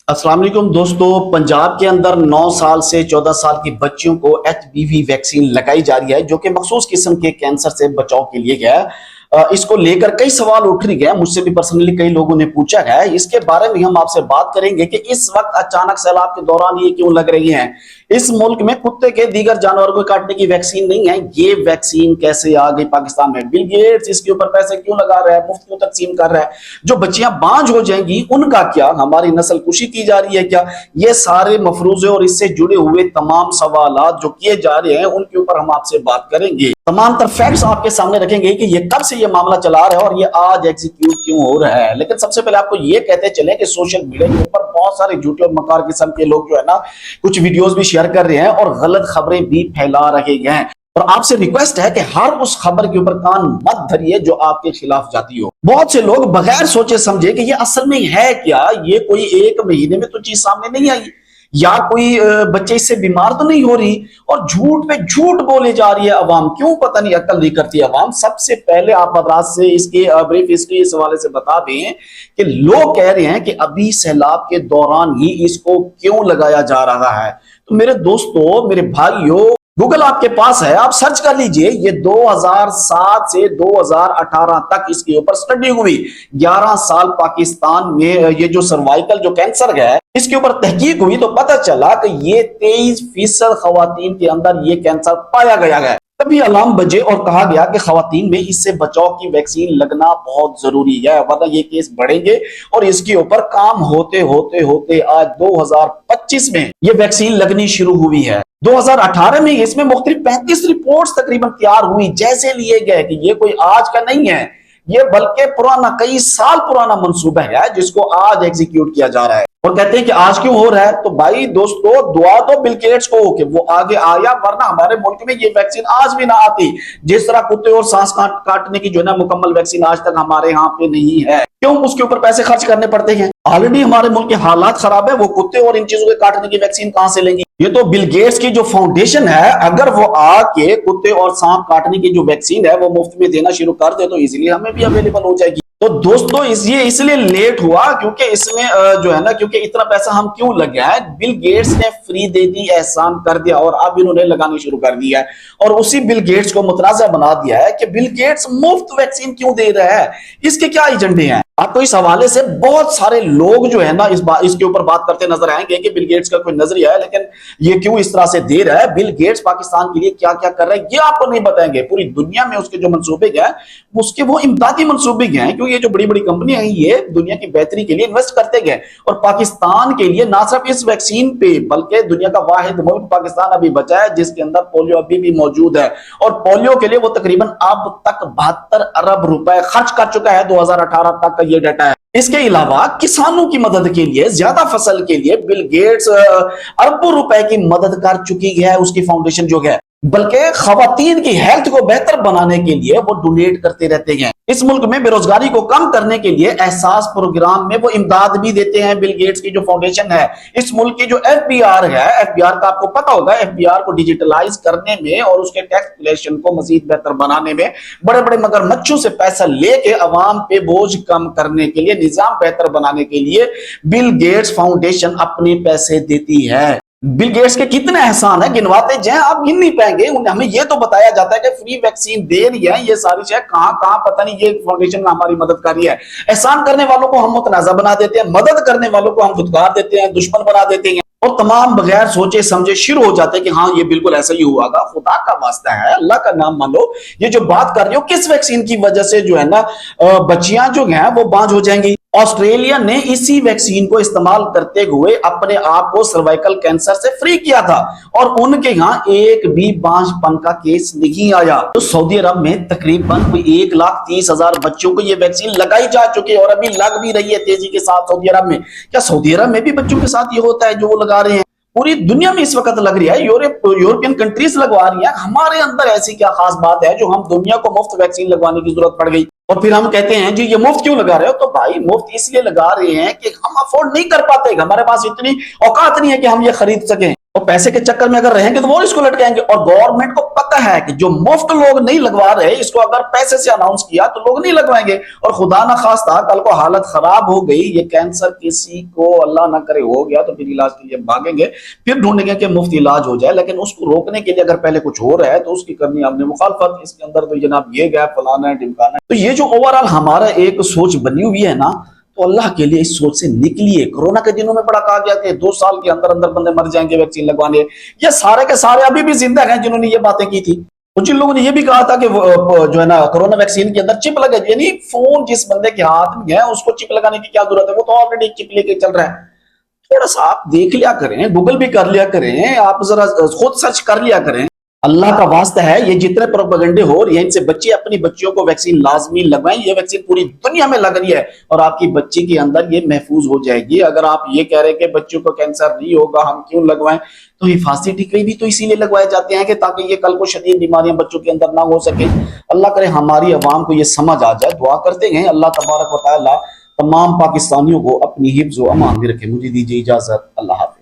अस्सलाम वालेकुम दोस्तों। पंजाब के अंदर 9 साल से 14 साल की बच्चियों को HPV वैक्सीन लगाई जा रही है, जो कि मखसूस किस्म के कैंसर से बचाव के लिए है। इसको लेकर कई सवाल उठ रही है, मुझसे भी पर्सनली कई लोगों ने पूछा है। इसके बारे में हम आपसे बात करेंगे कि इस वक्त अचानक सैलाब के दौरान ये क्यों लग रही है। इस मुल्क में कुत्ते के दीगर जानवरों को काटने की वैक्सीन नहीं है, ये वैक्सीन कैसे आ गई पाकिस्तान में। बिल गेट्स इसके ऊपर पैसे क्यों लगा रहा है, मुफ्त क्यों तकसीम कर रहा है। जो बच्चियां बांझ हो जाएंगी उनका क्या, हमारी नस्ल कुशी की जा रही है क्या, ये सारे मफरूजे और इससे जुड़े हुए तमाम सवालात जो किए जा रहे हैं उनके ऊपर हम आपसे बात करेंगे। तमाम तर फैक्ट्स आपके सामने रखेंगे कि ये कब से ये मामला चला रहा है और ये आज एग्जीक्यूट क्यों हो रहा है। लेकिन सबसे पहले आपको ये कहते चले कि सोशल मीडिया के ऊपर बहुत सारे झूठे और मकार किस्म के लोग जो है ना, कुछ वीडियोस भी शेयर कर रहे हैं और गलत खबरें भी फैला रहे हैं। और आपसे रिक्वेस्ट है कि हर उस खबर के ऊपर कान मत धरिए जो आपके खिलाफ जाती हो। बहुत से लोग बगैर सोचे समझे कि ये असल में है क्या, ये कोई एक महीने में तो चीज सामने नहीं आई, या कोई बच्चे इससे बीमार तो नहीं हो रही, और झूठ पे झूठ बोले जा रही है अवाम। क्यों पता नहीं अक्ल नहीं करती अवाम। सबसे पहले आप हजरात से इसकी ब्रीफ हिस्ट्री इस हवाले से बता दें कि लोग कह रहे हैं कि अभी सैलाब के दौरान ही इसको क्यों लगाया जा रहा है। तो मेरे दोस्तों, मेरे भाइयों, गूगल आपके पास है, आप सर्च कर लीजिए। ये 2007 से 2018 तक इसके ऊपर स्टडी हुई। 11 साल पाकिस्तान में ये जो सर्वाइकल जो कैंसर है इसके ऊपर तहकीक हुई, तो पता चला कि ये 23% खवातीन के अंदर ये कैंसर पाया गया है। तभी अलार्म बजे और कहा गया कि खवातीन में इससे बचाव की वैक्सीन लगना बहुत जरूरी है, वरना ये केस बढ़ेंगे। और इसके ऊपर काम होते होते होते आज 2025 में ये वैक्सीन लगनी शुरू हुई है। 2018 में इसमें मुख्तलिफ 35 रिपोर्ट्स तकरीबन तैयार हुई, जैसे लिए गए कि ये कोई आज का नहीं है, ये बल्कि पुराना, कई साल पुराना मंसूबा है जिसको आज एग्जीक्यूट किया जा रहा है। और कहते हैं कि आज क्यों हो रहा है, तो भाई दोस्तों, दुआ तो बिल गेट्स को हो कि वो आगे आया, वरना हमारे मुल्क में ये वैक्सीन आज भी ना आती। जिस तरह कुत्ते और सांस काटने की जो है ना मुकम्मल वैक्सीन आज तक हमारे यहाँ पे नहीं है। क्यों उसके ऊपर पैसे खर्च करने पड़ते हैं। ऑलरेडी हमारे मुल्क के हालात खराब है, वो कुत्ते और इन चीजों के काटने की वैक्सीन कहां से लेंगी। ये तो बिल गेट्स की जो फाउंडेशन है, अगर वो आके कुत्ते और सांप काटने की जो वैक्सीन है वो मुफ्त में देना शुरू कर दे तो इजीली हमें भी अवेलेबल हो जाएगी। तो दोस्तों, ये इसलिए लेट हुआ क्योंकि इसमें जो है ना, क्योंकि इतना पैसा हम क्यों लगा है, बिल गेट्स ने फ्री दे दी, एहसान कर दिया, और अब इन्होंने लगानी शुरू कर दिया है। और उसी बिल गेट्स को मुतनाज़ा बना दिया है कि बिल गेट्स मुफ्त वैक्सीन क्यों दे रहा है, इसके क्या एजेंडे हैं। आपको इस हवाले से बहुत सारे लोग जो है ना इसके ऊपर बात करते नजर आएंगे कि बिल गेट्स का कोई नजरिया है, लेकिन ये क्यों इस तरह से दे रहा है, बिल गेट्स पाकिस्तान के लिए क्या क्या कर रहा है, ये आपको नहीं बताएंगे। पूरी दुनिया में उसके जो मंसूबे हैं उसके वो इमदादी मंसूबे हैं, क्योंकि ये जो बड़ी बड़ी कंपनियां हैं ये दुनिया की बेहतरी के लिए इन्वेस्ट करते गए। और पाकिस्तान के लिए ना सिर्फ इस वैक्सीन पे, बल्कि दुनिया का वाहिद मुल्क पाकिस्तान अभी बचा है जिसके अंदर पोलियो अभी भी मौजूद है। और पोलियो के लिए वो तकरीबन अब तक 72 अरब रुपए खर्च कर चुका है। 2018 तक ये डाटा है। इसके अलावा किसानों की मदद के लिए, ज्यादा फसल के लिए बिल गेट्स अरबों रुपए की मदद कर चुकी है उसकी फाउंडेशन जो है। बल्कि खवातीन की हेल्थ को बेहतर बनाने के लिए वो डोनेट करते रहते हैं। इस मुल्क में बेरोजगारी को कम करने के लिए एहसास प्रोग्राम में वो इमदाद भी देते हैं। बिल गेट्स की जो फाउंडेशन है, इस मुल्क की जो FBR है, FBR का आपको पता होगा, FBR को डिजिटलाइज करने में और उसके टैक्स कलेक्शन को मजीद बेहतर बनाने में बड़े बड़े मगरमच्छों से पैसा लेके अवाम पे बोझ कम करने के लिए, निजाम बेहतर बनाने के लिए बिल गेट्स फाउंडेशन अपने पैसे देती है। बिल गेट्स के कितने एहसान है गिनवाते जाए आप गिन नहीं पाएंगे। हमें ये तो बताया जाता है कि फ्री वैक्सीन दे रही है, ये सारी चीजें कहां कहां पता नहीं, ये फाउंडेशन हमारी मदद कर रही है। एहसान करने वालों को हम मुतनाजा बना देते हैं, मदद करने वालों को हम खुदकार देते हैं, दुश्मन बना देते हैं, और तमाम बगैर सोचे समझे शुरू हो जाते हैं कि हाँ ये बिल्कुल ऐसा ही हुआ। खुदा का वास्ता है, अल्लाह का नाम मान लो, ये जो बात कर रही हो किस वैक्सीन की वजह से जो है ना बच्चियां जो हैं वो बांझ हो जाएंगी। ऑस्ट्रेलिया ने इसी वैक्सीन को इस्तेमाल करते हुए अपने आप को सर्वाइकल कैंसर से फ्री किया था और उनके यहाँ एक भी बांझपन का केस नहीं आया। तो सऊदी अरब में तकरीबन 1,30,000 बच्चों को ये वैक्सीन लगाई जा चुकी है और अभी लग भी रही है तेजी के साथ सऊदी अरब में। क्या सऊदी अरब में भी बच्चों के साथ ये होता है जो वो लगा रहे हैं? पूरी दुनिया में इस वक्त लग रही है, यूरोपियन कंट्रीज लगवा रही है। हमारे अंदर ऐसी क्या खास बात है जो हम दुनिया को मुफ्त वैक्सीन लगवाने की जरूरत पड़ गई। और फिर हम कहते हैं जी ये मुफ्त क्यों लगा रहे हो, तो भाई मुफ्त इसलिए लगा रहे हैं कि हम अफोर्ड नहीं कर पाते, हमारे पास इतनी औकात नहीं है कि हम ये खरीद सकें। और पैसे के चक्कर में अगर रहेंगे तो वो इसको लटकाएंगे। और गवर्नमेंट को पता है कि जो मुफ्त लोग नहीं लगवा रहे, इसको अगर पैसे से अनाउंस किया तो लोग नहीं लगवाएंगे। और खुदा ना खास्ता कल को हालत खराब हो गई, ये कैंसर किसी को अल्लाह ना करे हो गया, तो फिर इलाज के लिए भागेंगे, फिर ढूंढेंगे कि मुफ्त इलाज हो जाए। लेकिन उसको रोकने के लिए अगर पहले कुछ हो रहा है तो उसकी करनी आपने मुखालफत। इसके अंदर तो जनाब ये गैप फलाना है ढिमकाना है। तो ये जो ओवरऑल हमारा एक सोच बनी हुई है ना, तो अल्लाह के लिए इस सोच से निकलिए। कोरोना के दिनों में बड़ा कहा गया कि 2 साल के अंदर अंदर बंदे मर जाएंगे वैक्सीन लगवाने। ये सारे के सारे अभी भी जिंदा हैं जिन्होंने ये बातें की थी। और जिन लोगों ने ये भी कहा था कि जो है ना कोरोना वैक्सीन के अंदर चिप लगे, यानी फोन जिस बंदे के हाथ में है उसको चिप लगाने की क्या जरूरत है, वो तो ऑलरेडी चिप लेके चल रहा है। थोड़ा सा आप देख लिया करें, गूगल भी कर लिया करें, आप जरा खुद सर्च कर लिया करें। अल्लाह का वास्ता है, ये जितने प्रोपेगेंडे हो रहे हैं इनसे बच्चे अपनी बच्चियों को वैक्सीन लाजमी लगवाएं। ये वैक्सीन पूरी दुनिया में लग रही है और आपकी बच्ची के अंदर ये महफूज हो जाएगी। अगर आप ये कह रहे हैं कि बच्चों को कैंसर नहीं होगा, हम क्यों लगवाएं, तो हिफाजती टीके भी तो इसीलिए लगवाए जाते हैं कि ताकि ये कल को शदीद बीमारियां बच्चों के अंदर ना हो सके। अल्लाह करे हमारी अवाम को ये समझ आ जाए। दुआ करते हैं अल्लाह तबारक व तआला तमाम पाकिस्तानियों को अपनी हिफ्ज़ व अमान में रखे। मुझे दीजिए इजाजत। अल्लाह हाफ़िज़।